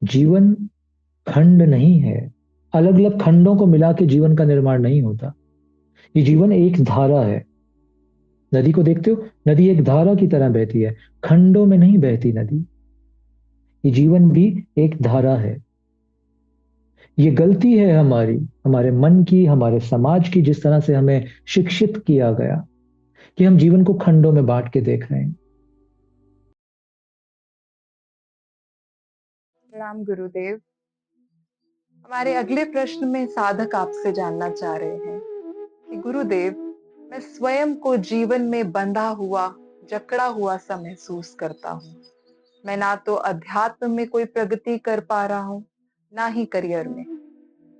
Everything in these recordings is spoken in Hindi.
जीवन खंड नहीं है। अलग अलग खंडों को मिला के जीवन का निर्माण नहीं होता। ये जीवन एक धारा है। नदी को देखते हो, नदी एक धारा की तरह बहती है, खंडों में नहीं बहती नदी। ये जीवन भी एक धारा है। ये गलती है हमारी, हमारे मन की, हमारे समाज की, जिस तरह से हमें शिक्षित किया गया कि हम जीवन को खंडों में बांट के देख रहे हैं। प्रणाम गुरुदेव। हमारे अगले प्रश्न में साधक आपसे जानना चाह रहे हैं कि गुरुदेव, मैं स्वयं को जीवन में बंधा हुआ, जकड़ा हुआ सा महसूस करता हूँ। मैं ना तो अध्यात्म में कोई प्रगति कर पा रहा हूँ, ना ही करियर में।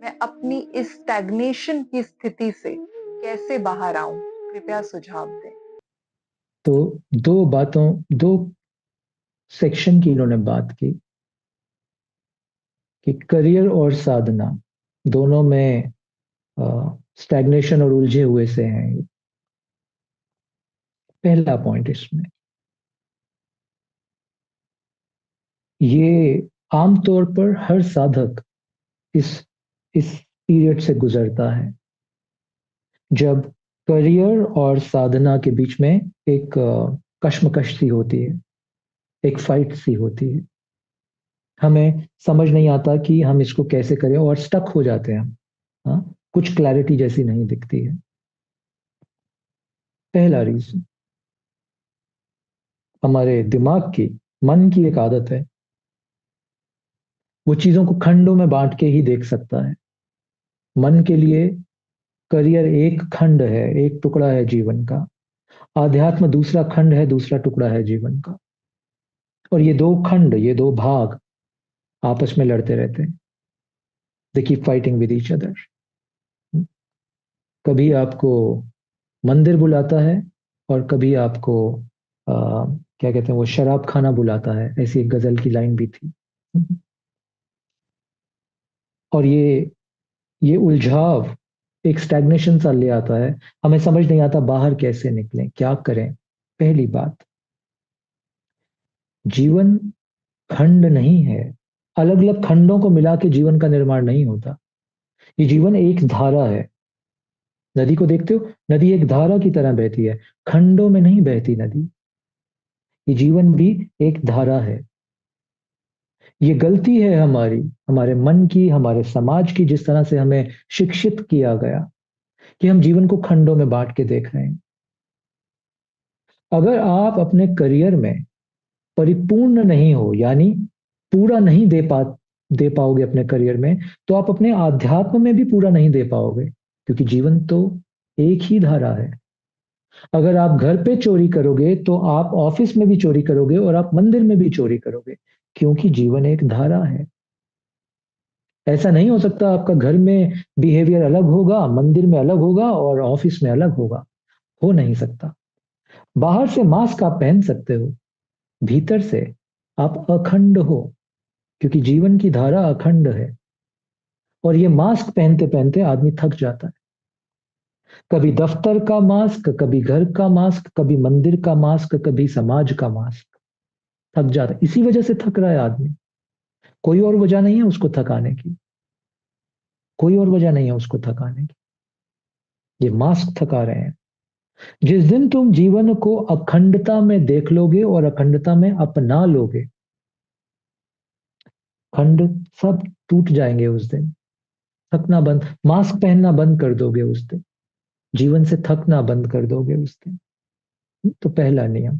मैं अपनी इस स्टैग्नेशन की स्थिति से कैसे बाहर आऊं? कृपया सुझाव दें। तो दो सेक्शन की इन्होंने बात की कि करियर और साधना दोनों में स्टैग्नेशन और उलझे हुए से हैं। पहला पॉइंट इसमें, ये आमतौर पर हर साधक इस इस पीरियड से गुजरता है, जब करियर और साधना के बीच में एक कश्मकश सी होती है, एक फाइट सी होती है। हमें समझ नहीं आता कि हम इसको कैसे करें और स्टक हो जाते हैं हम। हाँ, कुछ क्लैरिटी जैसी नहीं दिखती है। पहला रीजन, हमारे दिमाग की, मन की एक आदत है, वो चीजों को खंडों में बांट के ही देख सकता है। मन के लिए करियर एक खंड है, एक टुकड़ा है जीवन का। आध्यात्म दूसरा खंड है, दूसरा टुकड़ा है जीवन का। और ये दो खंड, ये दो भाग आपस में लड़ते रहते हैं। They keep fighting with each other. कभी आपको मंदिर बुलाता है और कभी आपको क्या कहते हैं वो, शराब खाना बुलाता है। ऐसी एक गजल की लाइन भी थी। और ये उलझाव एक स्टैग्नेशन सा ले आता है। हमें समझ नहीं आता बाहर कैसे निकलें, क्या करें। पहली बात, जीवन खंड नहीं है। अलग अलग खंडों को मिला के जीवन का निर्माण नहीं होता। ये जीवन एक धारा है। नदी को देखते हो, नदी एक धारा की तरह बहती है, खंडों में नहीं बहती नदी। ये जीवन भी एक धारा है। ये गलती है हमारी, हमारे मन की, हमारे समाज की, जिस तरह से हमें शिक्षित किया गया कि हम जीवन को खंडों में बांट के देख रहे हैं। अगर आप अपने करियर में परिपूर्ण नहीं हो, यानी पूरा नहीं दे पाओगे अपने करियर में, तो आप अपने आध्यात्म में भी पूरा नहीं दे पाओगे, क्योंकि जीवन तो एक ही धारा है। अगर आप घर पे चोरी करोगे तो आप ऑफिस में भी चोरी करोगे और आप मंदिर में भी चोरी करोगे, क्योंकि जीवन एक धारा है। ऐसा नहीं हो सकता आपका घर में बिहेवियर अलग होगा, मंदिर में अलग होगा और ऑफिस में अलग होगा। हो नहीं सकता। बाहर से मास्क आप पहन सकते हो, भीतर से आप अखंड हो, क्योंकि जीवन की धारा अखंड है। और ये मास्क पहनते पहनते आदमी थक जाता है। कभी दफ्तर का मास्क, कभी घर का मास्क, कभी मंदिर का मास्क, कभी समाज का मास्क। थक जाता है, इसी वजह से थक रहा है आदमी। कोई और वजह नहीं है उसको थकाने की। कोई और वजह नहीं है उसको थकाने की। ये मास्क थका रहे हैं। जिस दिन तुम जीवन को अखंडता में देख लोगे और अखंडता में अपना लोगे, खंड सब टूट जाएंगे उस दिन। थकना बंद, मास्क पहनना बंद कर दोगे उस दिन। जीवन से थकना बंद कर दोगे उस दिन। तो पहला नियम,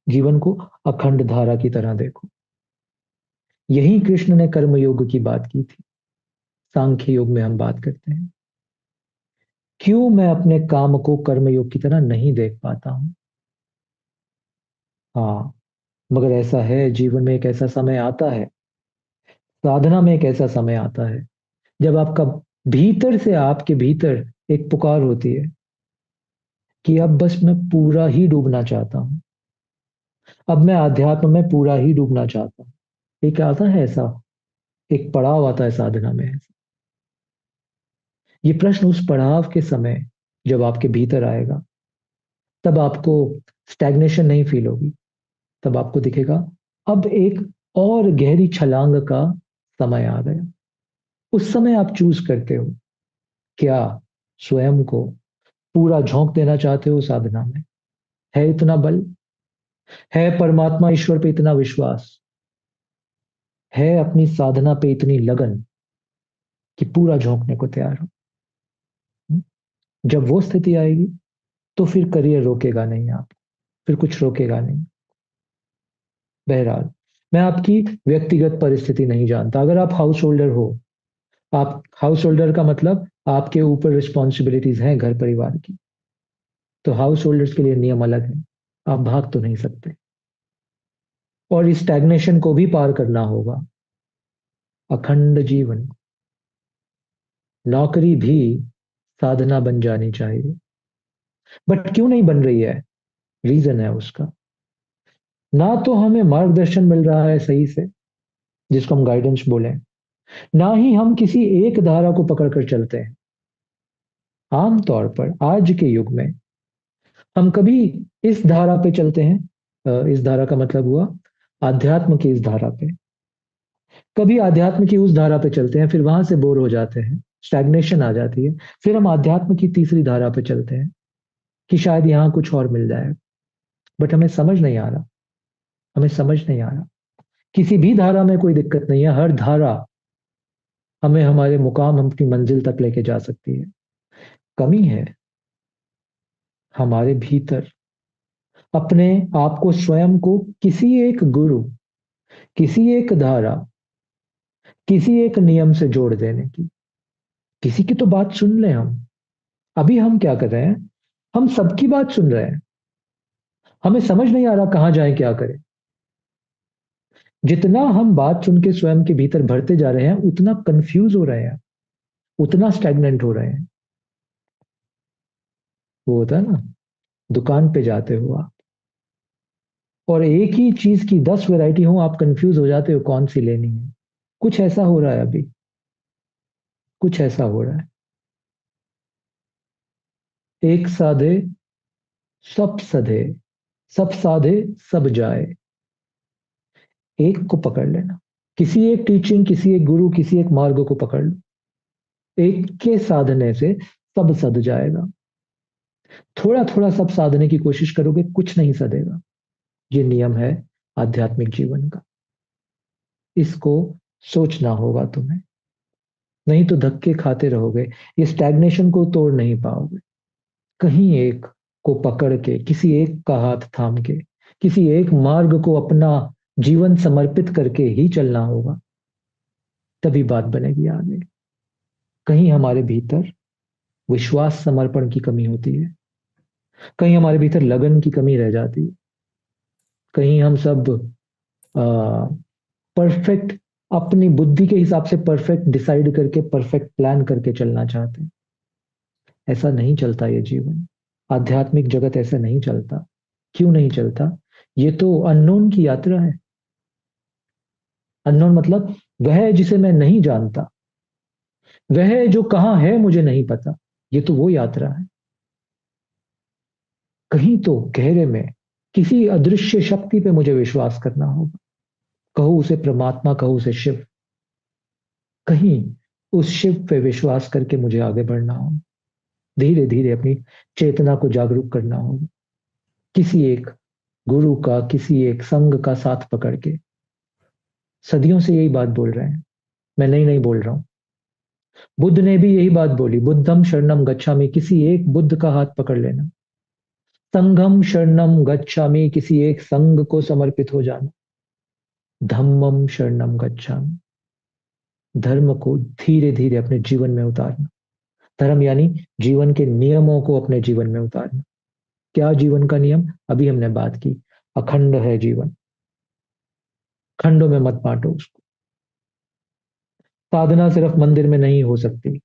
जीवन को अखंड धारा की तरह देखो। यही कृष्ण ने कर्म योग की बात की थी। सांख्य योग में हम बात करते हैं, क्यों मैं अपने काम को कर्म योग की तरह नहीं देख पाता हूं। हाँ, मगर ऐसा है, जीवन में एक ऐसा समय आता है, साधना में एक ऐसा समय आता है, जब आपका भीतर से, आपके भीतर एक पुकार होती है कि अब बस मैं पूरा ही डूबना चाहता हूं। अब मैं आध्यात्म में पूरा ही डूबना चाहता हूं। एक आता है ऐसा, एक पड़ाव आता है साधना में। ये प्रश्न उस पड़ाव के समय जब आपके भीतर आएगा, तब आपको स्टैग्नेशन नहीं फील होगी। तब आपको दिखेगा अब एक और गहरी छलांग का समय आ गया। उस समय आप चूज करते हो, क्या स्वयं को पूरा झोंक देना चाहते हो साधना में? है इतना बल? है परमात्मा ईश्वर पे इतना विश्वास? है अपनी साधना पे इतनी लगन कि पूरा झोंकने को तैयार हो? जब वो स्थिति आएगी तो फिर करियर रोकेगा नहीं, आप फिर कुछ रोकेगा नहीं। बहरहाल, मैं आपकी व्यक्तिगत परिस्थिति नहीं जानता। अगर आप हाउस होल्डर हो, आप हाउस होल्डर का मतलब आपके ऊपर रिस्पॉन्सिबिलिटीज हैं घर परिवार की, तो हाउस होल्डर्स के लिए नियम अलग है। आप भाग तो नहीं सकते, और इस स्टैग्नेशन को भी पार करना होगा। अखंड जीवन, नौकरी भी साधना बन जानी चाहिए। बट क्यों नहीं बन रही है? रीजन है उसका। ना तो हमें मार्गदर्शन मिल रहा है सही से, जिसको हम गाइडेंस बोले, ना ही हम किसी एक धारा को पकड़कर चलते हैं। आमतौर पर आज के युग में हम कभी इस धारा पे चलते हैं, इस धारा का मतलब हुआ आध्यात्म की इस धारा पे, कभी आध्यात्म की उस धारा पे चलते हैं, फिर वहां से बोर हो जाते हैं, स्टैग्नेशन आ जाती है, फिर हम आध्यात्म की तीसरी धारा पे चलते हैं कि शायद यहाँ कुछ और मिल जाए। बट हमें समझ नहीं आ रहा, हमें समझ नहीं आ रहा। किसी भी धारा में कोई दिक्कत नहीं है, हर धारा हमें हमारे मुकाम, अपनी मंजिल तक लेके जा सकती है। कमी है हमारे भीतर अपने आप को, स्वयं को किसी एक गुरु, किसी एक धारा, किसी एक नियम से जोड़ देने की। किसी की तो बात सुन ले हम। अभी हम क्या कर रहे हैं? हम सबकी बात सुन रहे हैं। हमें समझ नहीं आ रहा कहां जाए, क्या करें। जितना हम बात सुन के स्वयं के भीतर भरते जा रहे हैं, उतना कंफ्यूज हो रहे हैं, उतना स्टैग्नेंट हो रहे हैं। वो होता है ना, दुकान पे जाते हो आप, और एक ही चीज की 10 वैरायटी हो, आप कंफ्यूज हो जाते हो कौन सी लेनी है। कुछ ऐसा हो रहा है अभी, कुछ ऐसा हो रहा है। एक साधे सब सधे, सब साधे सब जाए। एक को पकड़ लेना, किसी एक टीचिंग, किसी एक गुरु, किसी एक मार्ग को पकड़ लो। एक के साधने से सब सध जाएगा। थोड़ा थोड़ा सब साधने की कोशिश करोगे, कुछ नहीं सधेगा। ये नियम है आध्यात्मिक जीवन का। इसको सोचना होगा तुम्हें, नहीं तो धक्के खाते रहोगे। ये स्टैग्नेशन को तोड़ नहीं पाओगे। कहीं एक को पकड़ के, किसी एक का हाथ थाम के, किसी एक मार्ग को अपना जीवन समर्पित करके ही चलना होगा, तभी बात बनेगी आगे। कहीं हमारे भीतर विश्वास समर्पण की कमी होती है, कहीं हमारे भीतर लगन की कमी रह जाती है, कहीं हम सब परफेक्ट, अपनी बुद्धि के हिसाब से परफेक्ट डिसाइड करके, परफेक्ट प्लान करके चलना चाहते हैं। ऐसा नहीं चलता ये जीवन। आध्यात्मिक जगत ऐसा नहीं चलता। क्यों नहीं चलता? ये तो अननोन की यात्रा है। अननोन मतलब वह जिसे मैं नहीं जानता, वह जो कहाँ है मुझे नहीं पता। ये तो वो यात्रा है। कहीं तो गहरे में किसी अदृश्य शक्ति पे मुझे विश्वास करना होगा। कहो उसे परमात्मा, कहो उसे शिव। कहीं उस शिव पे विश्वास करके मुझे आगे बढ़ना होगा। धीरे धीरे अपनी चेतना को जागरूक करना होगा, किसी एक गुरु का, किसी एक संघ का साथ पकड़ के। सदियों से यही बात बोल रहे हैं, मैं नहीं नहीं बोल रहा हूं। बुद्ध ने भी यही बात बोली, बुद्धम शरणम गच्छामि, किसी एक बुद्ध का हाथ पकड़ लेना। संघम शरणम गच्छामि, किसी एक संघ को समर्पित हो जाना। धम्मम शरणम गच्छामि, धर्म को धीरे धीरे अपने जीवन में उतारना। धर्म यानी जीवन के नियमों को अपने जीवन में उतारना। क्या जीवन का नियम? अभी हमने बात की, अखंड है जीवन, खंडों में मत बांटो उसको। साधना सिर्फ मंदिर में नहीं हो सकती,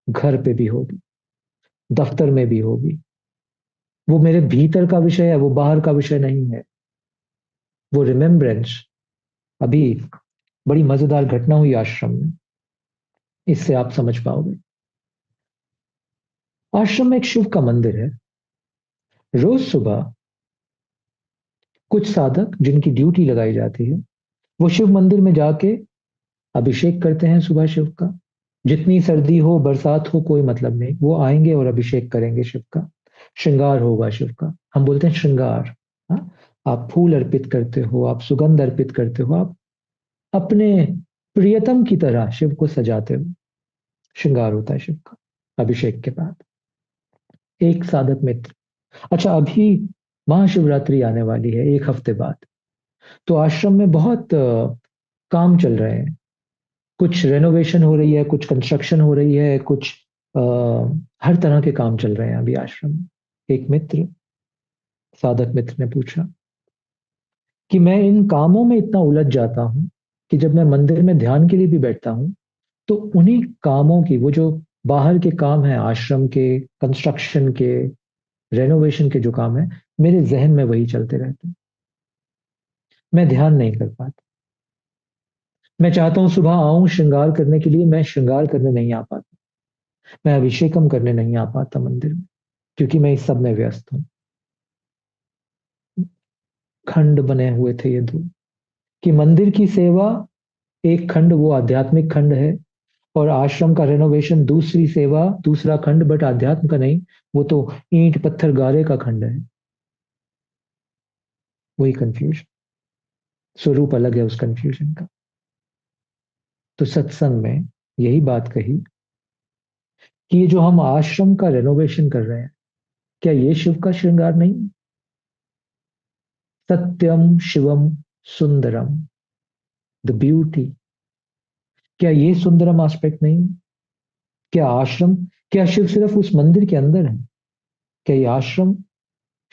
घर पे भी होगी, दफ्तर में भी होगी। वो मेरे भीतर का विषय है, वो बाहर का विषय नहीं है। वो रिमेम्बरेंस। अभी बड़ी मजेदार घटना हुई आश्रम में, इससे आप समझ पाओगे। आश्रम में एक शिव का मंदिर है। रोज सुबह कुछ साधक जिनकी ड्यूटी लगाई जाती है, वो शिव मंदिर में जाके अभिषेक करते हैं सुबह शिव का। जितनी सर्दी हो बरसात हो कोई मतलब नहीं, वो आएंगे और अभिषेक करेंगे शिव का। श्रृंगार होगा शिव का, हम बोलते हैं श्रृंगार। हाँ? आप फूल अर्पित करते हो, आप सुगंध अर्पित करते हो, आप अपने प्रियतम की तरह शिव को सजाते हो। श्रृंगार होता है शिव का अभिषेक के बाद। एक साधक मित्र, अच्छा अभी महाशिवरात्रि आने वाली है एक हफ्ते बाद, तो आश्रम में बहुत काम चल रहे हैं। कुछ रेनोवेशन हो रही है, कुछ कंस्ट्रक्शन हो रही है, कुछ आ, हर तरह के काम चल रहे हैं अभी आश्रम में। एक मित्र, साधक मित्र ने पूछा कि मैं इन कामों में इतना उलझ जाता हूं कि जब मैं मंदिर में ध्यान के लिए भी बैठता हूं तो उन्हीं कामों की, वो जो बाहर के काम है आश्रम के, कंस्ट्रक्शन के, रेनोवेशन के जो काम है, मेरे जहन में वही चलते रहते हैं। मैं ध्यान नहीं कर पाता। मैं चाहता हूं सुबह आऊं श्रृंगार करने के लिए, मैं श्रृंगार करने नहीं आ पाता। मैं अभिषेकम करने नहीं आ पाता मंदिर में, क्योंकि मैं इस सब में व्यस्त हूं। खंड बने हुए थे ये दो, कि मंदिर की सेवा एक खंड, वो आध्यात्मिक खंड है, और आश्रम का रेनोवेशन दूसरी सेवा, दूसरा खंड, बट आध्यात्म का नहीं, वो तो ईंट पत्थर गारे का खंड है। वही कंफ्यूजन, स्वरूप अलग है उस कंफ्यूजन का। तो सत्संग में यही बात कही कि ये जो हम आश्रम का रेनोवेशन कर रहे हैं, क्या ये शिव का श्रृंगार नहीं? सत्यम शिवम सुंदरम, द ब्यूटी, क्या ये सुंदरम एस्पेक्ट नहीं? क्या आश्रम, क्या शिव सिर्फ उस मंदिर के अंदर है? क्या ये आश्रम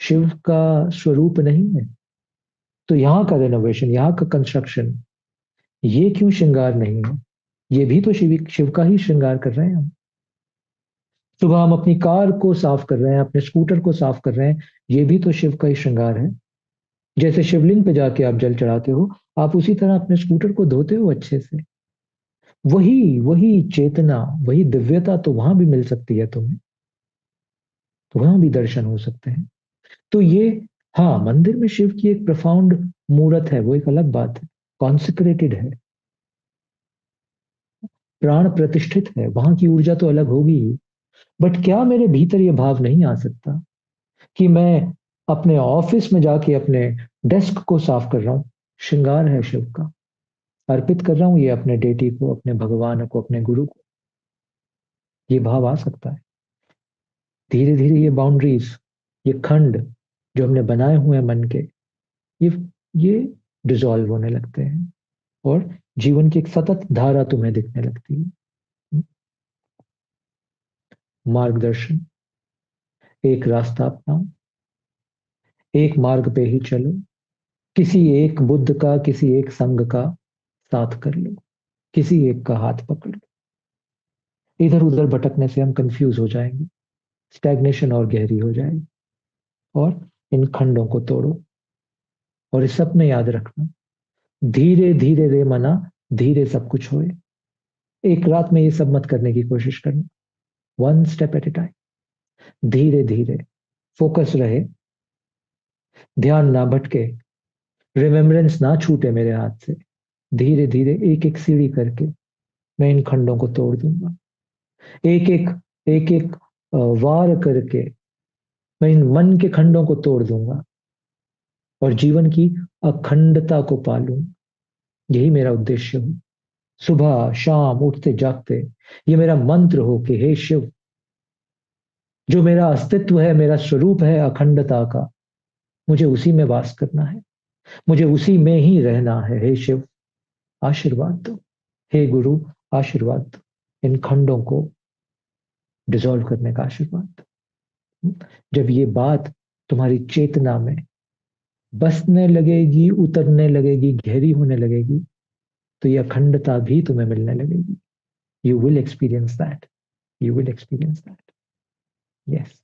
शिव का स्वरूप नहीं है? तो यहाँ का रेनोवेशन, यहाँ का कंस्ट्रक्शन, ये क्यों श्रृंगार नहीं है? ये भी तो शिव शिव का ही श्रृंगार कर रहे हैं हम। सुबह हम अपनी कार को साफ कर रहे हैं, अपने स्कूटर को साफ कर रहे हैं, ये भी तो शिव का ही श्रृंगार है। जैसे शिवलिंग पे जाके आप जल चढ़ाते हो, आप उसी तरह अपने स्कूटर को धोते हो अच्छे से। वही वही चेतना, वही दिव्यता तो वहां भी मिल सकती है तुम्हें, तो वहां भी दर्शन हो सकते हैं। तो ये, हाँ, मंदिर में शिव की एक प्रफाउंड मूर्त है, वो एक अलग बात है, कॉन्सिक्रेटेड है, प्राण प्रतिष्ठित है, वहां की ऊर्जा तो अलग होगी ही। बट क्या मेरे भीतर ये भाव नहीं आ सकता कि मैं अपने ऑफिस में जाके अपने डेस्क को साफ कर रहा हूं, श्रृंगार है शिव का, अर्पित कर रहा हूं ये अपने डेटी को, अपने भगवान को, अपने गुरु को। ये भाव आ सकता है। धीरे धीरे ये बाउंड्रीज, ये खंड जो हमने बनाए हुए हैं मन के, ये ये डिसॉल्व होने लगते हैं, और जीवन की एक सतत धारा तुम्हें दिखने लगती है। मार्गदर्शन, एक रास्ता अपनाओ, एक मार्ग पे ही चलो, किसी एक बुद्ध का, किसी एक संघ का साथ कर लो, किसी एक का हाथ पकड़ लो। इधर उधर भटकने से हम कंफ्यूज हो जाएंगे, स्टैग्नेशन और गहरी हो जाएगी। और इन खंडों को तोड़ो, और इस सब में याद रखना, धीरे धीरे रे मना, धीरे सब कुछ होए। एक रात में ये सब मत करने की कोशिश करना, one step at A time, धीरे धीरे, फोकस रहे, ध्यान ना भटके, रिमेम्बरेंस ना छूटे मेरे हाथ से। धीरे धीरे एक एक सीढ़ी करके मैं इन खंडों को तोड़ दूंगा, एक एक, एक एक वार करके मैं इन मन के खंडों को तोड़ दूंगा, और जीवन की अखंडता को पालूं। यही मेरा उद्देश्य हो, सुबह शाम उठते जागते ये मेरा मंत्र हो कि हे शिव, जो मेरा अस्तित्व है, मेरा स्वरूप है अखंडता का, मुझे उसी में वास करना है, मुझे उसी में ही रहना है। हे शिव, आशीर्वाद दो। हे गुरु, आशीर्वाद दो। इन खंडों को डिसॉल्व करने का आशीर्वाद दो। जब ये बात तुम्हारी चेतना में बसने लगेगी, उतरने लगेगी, गहरी होने लगेगी, तो ये अखंडता भी तुम्हें मिलने लगेगी। You will experience that, you will experience that. Yes,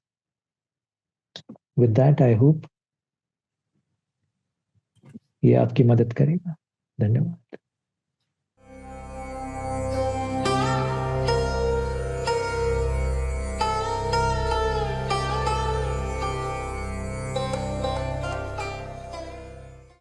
with that I hope ये आपकी मदद करेगा। धन्यवाद।